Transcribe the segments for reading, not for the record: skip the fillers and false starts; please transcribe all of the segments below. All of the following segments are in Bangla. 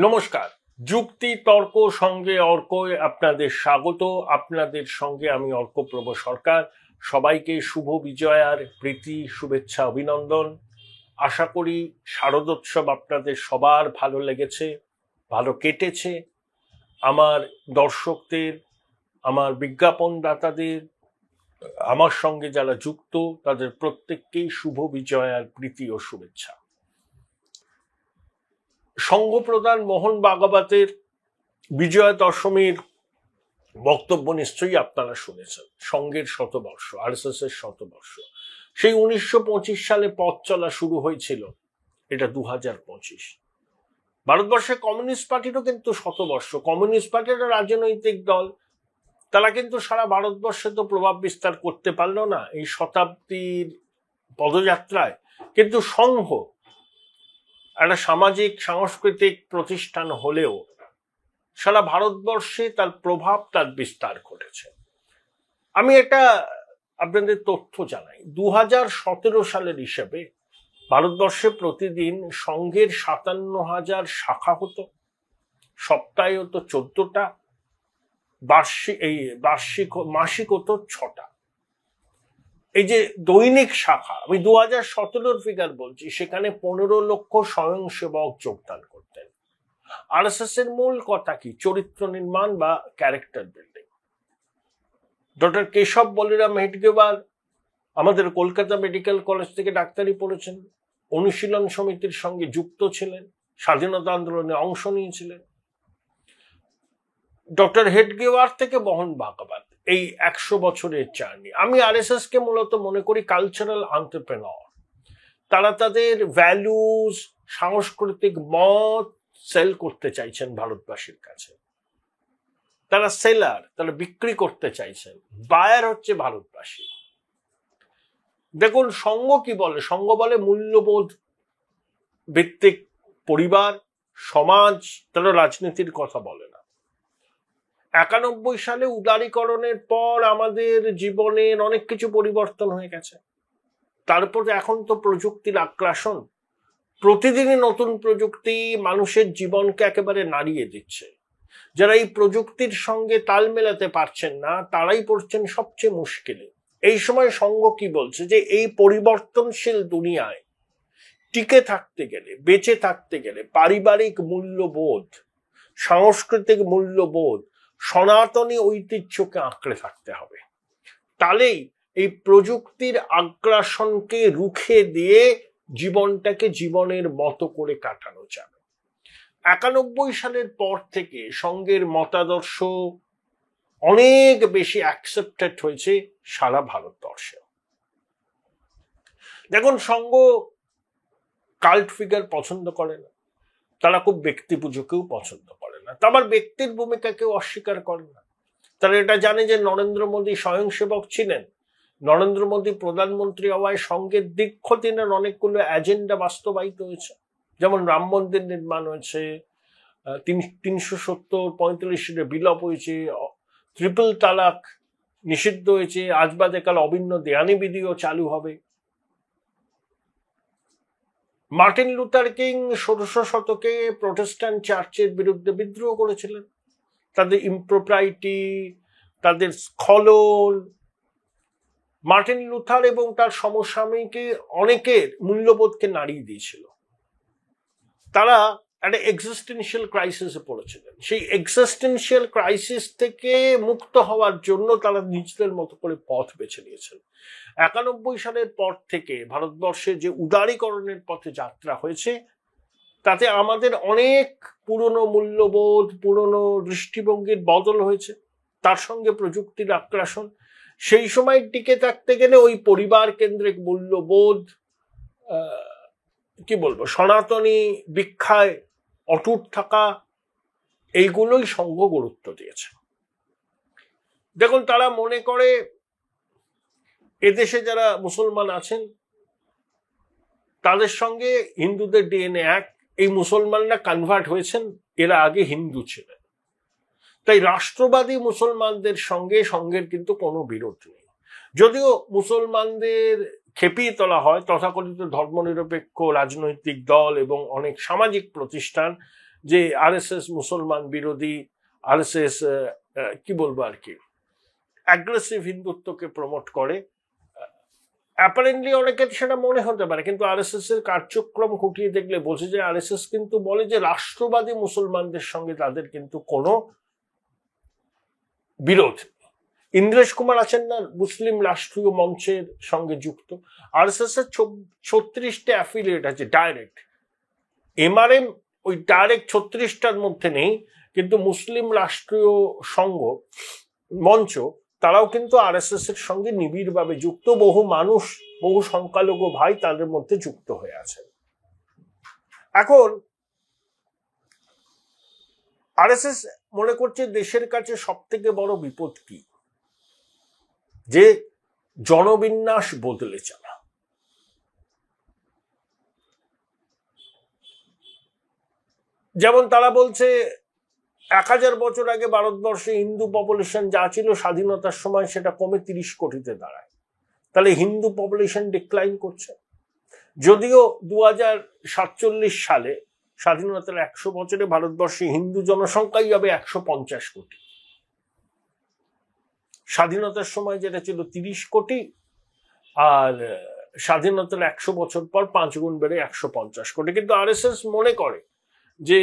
নমস্কার, যুক্তি তর্ক সঙ্গে অর্কয় আপনাদের স্বাগত। আপনাদের সঙ্গে আমি অর্কপ্রভ সরকার। সবাইকে শুভ বিজয়ার প্রীতি, শুভেচ্ছা, অভিনন্দন। আশা করি শারদোৎসব আপনাদের সবার ভালো লেগেছে, ভালো কেটেছে। আমার দর্শকদের, আমার বিজ্ঞাপনদাতাদের, আমার সঙ্গে যারা যুক্ত তাদের প্রত্যেককেই শুভ বিজয়ার প্রীতি ও শুভেচ্ছা। সংঘপ্রধান মোহন ভাগবতের বিজয়া দশমীর বক্তব্য নিশ্চয়ই আপনারা শুনেছেন। সংঘের শতবর্ষ, আরএসএস এর শতবর্ষ, সেই 1925 সালে পথ চলা শুরু হয়েছিল, এটা 2025। ভারতবর্ষে কমিউনিস্ট পার্টিরও কিন্তু শতবর্ষ। কমিউনিস্ট পার্টির রাজনৈতিক দল, তারা কিন্তু সারা ভারতবর্ষে তো প্রভাব বিস্তার করতে পারলো না এই শতাব্দীর পদযাত্রায়, কিন্তু সংঘ একটা সামাজিক সাংস্কৃতিক প্রতিষ্ঠান হলেও সারা ভারতবর্ষে তার প্রভাব, তার বিস্তার ঘটেছে। আমি একটা আপনাদের তথ্য জানাই। 2017 সালের হিসেবে ভারতবর্ষে প্রতিদিন সংঘের 57,000 শাখা হতো, সপ্তাহে হতো 14টা, মাসিক হতো 6টা। এই যে দৈনিক শাখা, আমি 2017 ফিগার বলছি, সেখানে 15 লক্ষ স্বয়ংসেবক যোগদান করতেন। আরএসএস এর মূল কথা কি? চরিত্র নির্মাণ বা character building. Doctor Keshav Baliram Hedgewar আমাদের কলকাতা মেডিকেল কলেজ থেকে ডাক্তারি পড়েছেন, অনুশীলন সমিতির সঙ্গে যুক্ত ছিলেন, স্বাধীনতা আন্দোলনে অংশ নিয়েছিলেন। ডক্টর হেডগেওয়ার থেকে মোহন ভাগবত, এই 100 বছরের জার্নি। আমি আরএসএস কে মূলত মনে করি কালচারাল এন্টারপ্রেনার। তারা তাদের ভ্যালুজ, সাংস্কৃতিক মত সেল করতে চাইছেন ভারতবাসীর কাছে। তারা সেলার, তারা বিক্রি করতে চাইছেন। বায়ার হচ্ছে ভারতবাসী। দেখুন সংঘ কি বলে? সংঘ বলে মূল্যবোধ ভিত্তিক পরিবার, সমাজ। তারা রাজনীতির কথা বলে না। 91 সালে উদারীকরণের পর আমাদের জীবনের অনেক কিছু পরিবর্তন হয়ে গেছে। তারপর এখন তো প্রযুক্তির আগ্রাসন, প্রতিদিনই নতুন প্রযুক্তি মানুষের জীবনকে একেবারে নাড়িয়ে দিচ্ছে। যারা এই প্রযুক্তির সঙ্গে তাল মেলাতে পারছেন না, তারাই পড়ছেন সবচেয়ে মুশকিলে। এই সময় সংঘ কি বলছে? যে এই পরিবর্তনশীল দুনিয়ায় টিকে থাকতে গেলে, বেঁচে থাকতে গেলে পারিবারিক মূল্যবোধ, সাংস্কৃতিক মূল্যবোধ, সনাতনী ঐতিহ্যকে আঁকড়ে থাকতে হবে। তাহলেই এই প্রযুক্তির আগ্রাসনকে রুখে দিয়ে জীবনটাকে জীবনের মতো করে কাটানো যাবে। 91 সালের পর থেকে সংঘের মতাদর্শ অনেক বেশি অ্যাকসেপ্টেড হয়েছে সারা ভারতবর্ষে। দেখুন সংঘ কাল্ট ফিগার পছন্দ করে না, তারা খুব ব্যক্তি পুজোকেও পছন্দ করে না, আবার ব্যক্তির ভূমিকাকেও অস্বীকার করে না। তারা এটা জানে যে নরেন্দ্র মোদী স্বয়ংসেবক ছিলেন, নরেন্দ্র মোদী প্রধানমন্ত্রী হওয়ায় সংঘের দীর্ঘদিনের অনেকগুলো এজেন্ডা বাস্তবায়িত হয়েছে। যেমন রাম মন্দির নির্মাণ হয়েছে, 370-35 বিলোপ হয়েছে, ট্রিপল তালাক নিষিদ্ধ হয়েছে, আজ বাদে কাল অভিন্ন দেয়ানি বিধিও চালু হবে। মার্টিন লুথার কিং 16 শতকে প্রোটেস্ট্যান্ট চার্চের বিরুদ্ধে বিদ্রোহ করেছিলেন। তাদের ইমপ্রোপ্রাইটি, তাদের স্খলন, মার্টিন লুথার এবং তার সমসাময়িকে অনেকের মূল্যবোধকে নাড়িয়ে দিয়েছিল। তারা একটা এক্সিস্টেন্সিয়াল ক্রাইসিসে পড়েছিলেন। সেই এক্সিস্টেন্সিয়াল ক্রাইসিস থেকে মুক্ত হওয়ার জন্য তারা নিজেদের মতো করে পথ বেছে নিয়েছেন। 91 সালের পর থেকে ভারতবর্ষে যে উদারীকরণের পথে যাত্রা হয়েছে, তাতে আমাদের অনেক পুরনো মূল্যবোধ, পুরনো দৃষ্টিভঙ্গির বদল হয়েছে। তার সঙ্গে প্রযুক্তির আগ্রাসন। সেই সময় টিকে থাকতে গেলে ওই পরিবার কেন্দ্রিক মূল্যবোধ, কি বলবো, সনাতনী ভিক্ষায় অটুট থাকা, এইগুলোই সংঘ গুরুত্ব দিয়েছে। দেখুন তারা মনে করে এদেশে যারা মুসলমান আছেন তাদের সঙ্গে হিন্দুদের ডিএনএ এক। এই মুসলমানরা কনভার্ট হয়েছেন, এরা আগে হিন্দু ছিলেন। তাই রাষ্ট্রবাদী মুসলমানদের সঙ্গে সংঘের কিন্তু কোনো বিরোধ নেই। যদিও মুসলমানদের খেপিয়ে তোলা হয় তথাকথিত ধর্মনিরপেক্ষ রাজনৈতিক দল এবং অনেক সামাজিক প্রতিষ্ঠান যে আরএসএস মুসলমান বিরোধী, আরএসএস কি বলবো আর কি, অ্যাগ্রেসিভ হিন্দুত্বকে প্রমোট করে। অ্যাপারেন্টলি অনেকের সেটা মনে হতে পারে, কিন্তু আরএসএস এর কার্যক্রম খুঁটিয়ে দেখলে বোঝে যে আরএসএস কিন্তু বলে যে রাষ্ট্রবাদী মুসলমানদের সঙ্গে তাদের কিন্তু কোনো বিরোধ। ইন্দ্রেশ কুমার আছেন না, মুসলিম রাষ্ট্রীয় মঞ্চের সঙ্গে যুক্ত। আরএসএস এর 36টা অ্যাফিলিয়েট আছে ডাইরেক্ট। এমআরএম ওই ডাইরেক্ট 36টার মধ্যে নেই, কিন্তু মুসলিম রাষ্ট্রীয় সংঘ মঞ্চ তারাও কিন্তু আরএসএস এর সঙ্গে নিবিড়ভাবে যুক্ত। বহু মানুষ, বহু সংখ্যালঘু ভাই তাদের মধ্যে যুক্ত হয়ে আছে। এখন আরএসএস মনে করছে দেশের কাছে সব থেকে বড় বিপদ কি, যে জনবিন্যাস বদলে চলা। যেমন তারা বলছে 1000 বছর আগে ভারতবর্ষে হিন্দু পপুলেশন যা ছিল স্বাধীনতার সময় সেটা কমে 30 কোটিতে দাঁড়ায়। তাহলে হিন্দু পপুলেশন ডিক্লাইন করছে। যদিও 2047 সালে স্বাধীনতার 100 বছরে ভারতবর্ষে হিন্দু জনসংখ্যাই হবে 150 কোটি। স্বাধীনতার সময় যেটা ছিল 30 কোটি, আর স্বাধীনতার 100 বছর পর 5 গুণ বেড়ে 150 কোটি। কিন্তু আরএসএস মনে করে যে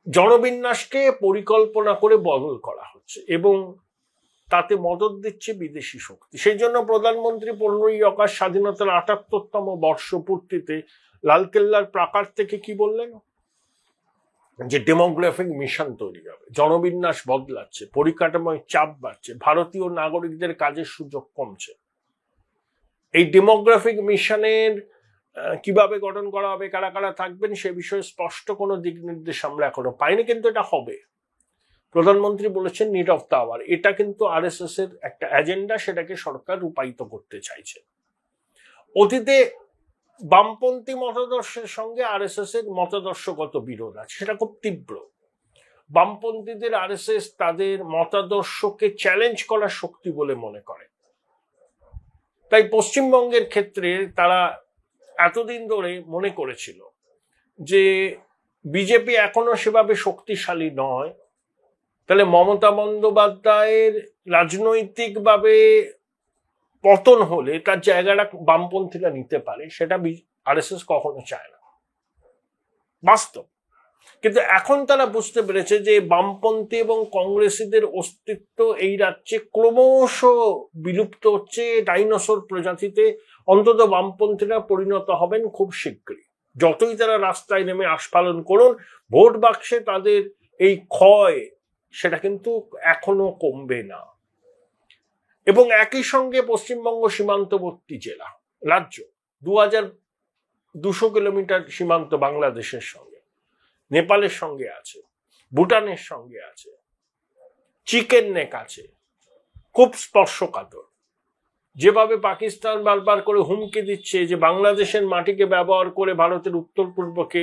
জনবিন্যাসকে পরিকল্পনা করে বদল করা হচ্ছে এবং তাতে মদত দিচ্ছে বিদেশি শক্তি। সেই জন্য প্রধানমন্ত্রী 15ই আগস্ট স্বাধীনতার 78তম বর্ষপূর্তিতে লালকেল্লার প্রাকার থেকে কি বললেন, যে ডেমোগ্রাফিক মিশন তৈরি হবে, জনবিন্যাস বদলাচ্ছে, পরিকাঠামোয় চাপ বাড়ছে, ভারতীয় নাগরিকদের কাজের সুযোগ কমছে। এই ডেমোগ্রাফিক মিশনের কিভাবে গঠন করা হবে, কারা কারা থাকবেন সে বিষয়ে স্পষ্ট কোনো দিক নির্দেশ আমরা এখনো পাইনি, কিন্তু এটা হবে। প্রধানমন্ত্রী বলেছেন নিড অফ দ্য আওয়ার। এটা কিন্তু আরএসএস এর একটা এজেন্ডা, সেটাকে সরকার রূপায়িত করতে চাইছে। অতীতে বামপন্থী মতাদর্শের সঙ্গে আরএসএস এর মতাদর্শগত বিরোধ আছে, সেটা খুব তীব্র। বামপন্থীদের আরএসএস তাদের মতাদর্শকে চ্যালেঞ্জ করার শক্তি বলে মনে করে। তাই পশ্চিমবঙ্গের ক্ষেত্রে তারা এতদিন ধরে মনে করেছিল যে বিজেপি এখনো সেভাবে শক্তিশালী নয়, তাহলে মমতা বন্দ্যোপাধ্যায়ের রাজনৈতিকভাবে পতন হলে তার জায়গাটা বামপন্থীরা নিতে পারে, সেটা আরএসএস কখনো চায় না, বাস্তব। কিন্তু এখন তারা বুঝতে পেরেছে যে বামপন্থী এবং কংগ্রেসীদের অস্তিত্ব এই রাজ্যে ক্রমশ বিলুপ্ত হচ্ছে। ডাইনোসর প্রজাতিতে অন্তত বামপন্থীরা পরিণত হবেন খুব শীঘ্রই। যতই তারা রাস্তায় নেমে আস্ফালন করুন, ভোট বাক্সে তাদের এই ক্ষয় সেটা কিন্তু এখনো কমবে না। এবং একই সঙ্গে পশ্চিমবঙ্গ সীমান্তবর্তী জেলা, রাজ্য 2200 কিলোমিটার সীমান্ত বাংলাদেশের সঙ্গে, নেপালের সঙ্গে আছে, ভুটানের সঙ্গে আছে, চিকেন নেক আছে, খুব স্পর্শকাতর। যেভাবে পাকিস্তান বারবার করে হুমকি দিচ্ছে যে বাংলাদেশের মাটিকে ব্যবহার করে ভারতের উত্তর পূর্বকে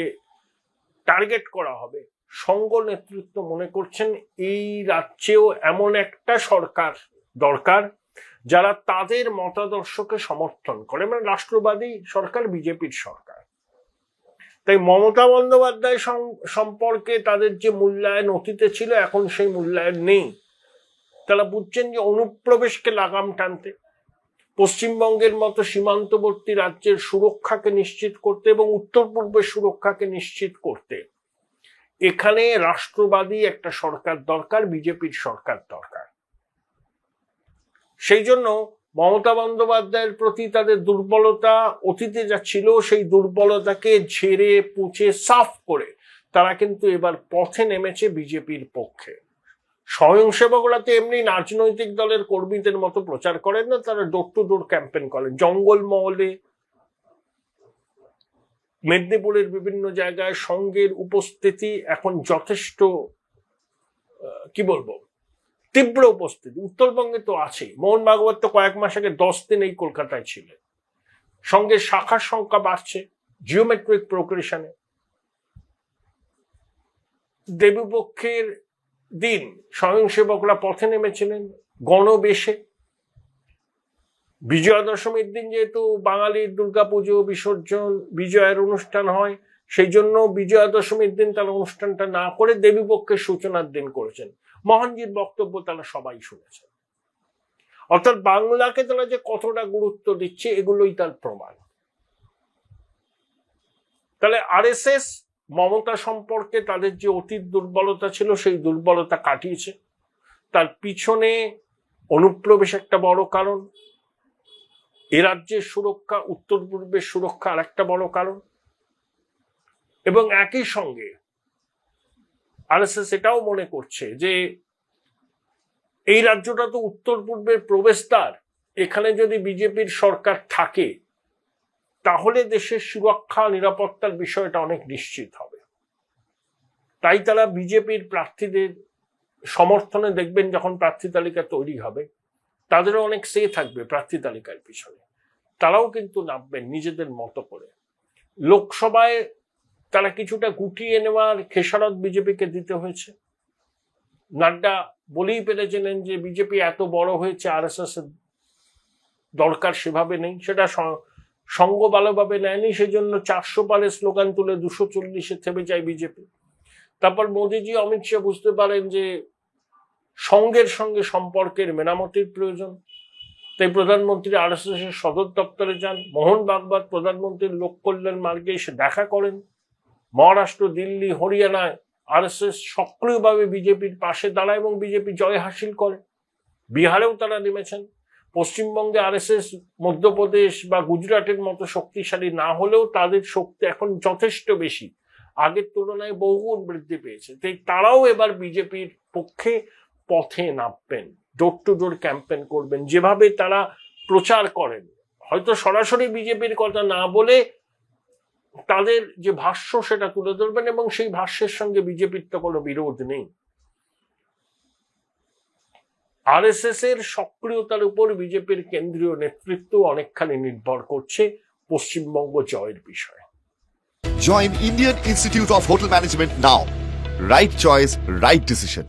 টার্গেট করা হবে, সংঘ নেতৃত্ব মনে করছেন এই রাজ্যেও এমন একটা সরকার দরকার যারা তাদের মতাদর্শকে সমর্থন করে, মানে রাষ্ট্রবাদী সরকার, বিজেপির সরকার। তাই মমতা বন্দ্যোপাধ্যায় সম্পর্কে তাদের যে মূল্যায়ন অতীতে ছিল, এখন সেই মূল্যায়ন নেই। তারা বুঝছেন যে অনুপ্রবেশকে লাগাম টানতে, পশ্চিমবঙ্গের মতো সীমান্তবর্তী রাজ্যের সুরক্ষাকে নিশ্চিত করতে এবং উত্তর পূর্বের সুরক্ষাকে নিশ্চিত করতে এখানে রাষ্ট্রবাদী একটা সরকার দরকার, বিজেপির সরকার দরকার। সেই জন্য মমতা বন্দ্যোপাধ্যায়ের প্রতি তাদের দুর্বলতা অতীতে যা ছিল, সেই দুর্বলতাকে ঝেড়ে পুছে সাফ করে তারা কিন্তু এবার পথে নেমেছে বিজেপির পক্ষে। স্বয়ংসেবকরা তো এমনি রাজনৈতিক দলের কর্মীদের মতো প্রচার করেন না, তারা ডোর টু ডোর ক্যাম্পেইন করেন। জঙ্গলমহলে, মেদিনীপুরের বিভিন্ন জায়গায় সংঘের উপস্থিতি এখন যথেষ্ট, কি বলবো, তীব্র উপস্থিতি। উত্তরবঙ্গে তো আছে, মোহন ভাগবত তো কয়েক মাস আগে 10 দিন এই কলকাতায় ছিলেন। সঙ্গে শাখার সংখ্যা বাড়ছে জিওমেট্রিক প্রোগ্রেশনে। দেবীপক্ষের দিন স্বয়ংসেবকরা পথে নেমেছিলেন গণবেশে। বিজয়া দশমীর দিন যেহেতু বাঙালির দুর্গাপুজো, বিসর্জন, বিজয়ের অনুষ্ঠান হয়, সেই জন্য বিজয়া দশমীর দিন তারা অনুষ্ঠানটা না করে দেবীপক্ষের সূচনার দিন করেছেন। মোহনজির বক্তব্য তারা সবাই শুনেছেন। অর্থাৎ বাংলাকে তারা যে কতটা গুরুত্ব দিচ্ছে এগুলোই তার প্রমাণ। তাহলে আরএসএস মমতা সম্পর্কে তাদের যে অতীত দুর্বলতা ছিল সেই দুর্বলতা কাটিয়েছে। তার পিছনে অনুপ্রবেশ একটা বড় কারণ, এ রাজ্যের সুরক্ষা, উত্তর পূর্বের সুরক্ষা আর একটা বড় কারণ। এবং একই সঙ্গে আরএসএস এটাও মনে করছে যে এই রাজ্যটা তো উত্তর পূর্বের প্রবেশদ্বার, এখানে যদি বিজেপির সরকার থাকে তাহলে দেশের সুরক্ষা নিরাপত্তার বিষয়টা অনেক নিশ্চিত হবে। তাই তারা বিজেপির প্রার্থীদের সমর্থনে দেখবেন যখন প্রার্থী তালিকা তৈরি হবে তাদেরও অনেক সে থাকবে প্রার্থী তালিকার পিছনে, তারাও কিন্তু নামবেন নিজেদের মতো করে। লোকসভায় তারা কিছুটা গুটিয়ে নেওয়ার খেসারত বিজেপিকে দিতে হয়েছে। নাড্ডা বলেই পেরেছিলেন যে বিজেপি এত বড় হয়েছে, আরএসএস এর দরকার সেভাবে নেই, সেটা সঙ্গ ভালোভাবে নেয়নি, সেজন্য 400 পারের স্লোগান তুলে 240-এ থেমে যায় বিজেপি। তারপর মোদীজি অমিত শাহ বুঝতে পারেন যে সঙ্গের সঙ্গে সম্পর্কের মেরামতির প্রয়োজন, তাই প্রধানমন্ত্রী আরএসএস এর সদর দপ্তরে যান। মোহন ভাগবত প্রধানমন্ত্রীর লোক কল্যাণ মার্গে এসে দেখা করেন। মহারাষ্ট্র, দিল্লি, হরিয়ানায় আরএসএস সক্রিয়ভাবে বিজেপির পাশে দাঁড়ায় এবং বিজেপি জয় হাসিল করে। বিহারেও তারা নেমেছেন। পশ্চিমবঙ্গে আরএসএস মধ্যপ্রদেশ বা গুজরাটের মতো শক্তিশালী না হলেও তাদের শক্তি এখন যথেষ্ট বেশি, আগের তুলনায় বহুগুণ বৃদ্ধি পেয়েছে। তাই তারাও এবার বিজেপির পক্ষে পথে নামবেন, ডোর টু ডোর ক্যাম্পেন করবেন। যেভাবে তারা প্রচার করেন, হয়তো সরাসরি বিজেপির কথা না বলে তাদের যে ভাষ্য সেটা তুলে ধরবেন এবং সেই ভাষ্যের সঙ্গে বিজেপির তো কোনো বিরোধ নেই। আরএসএস এর সক্রিয়তার উপর বিজেপির কেন্দ্রীয় নেতৃত্ব অনেকখানি নির্ভর করছে পশ্চিমবঙ্গ জয়ের বিষয়ে। Join Indian Institute of Hotel Management now. Right choice, right decision.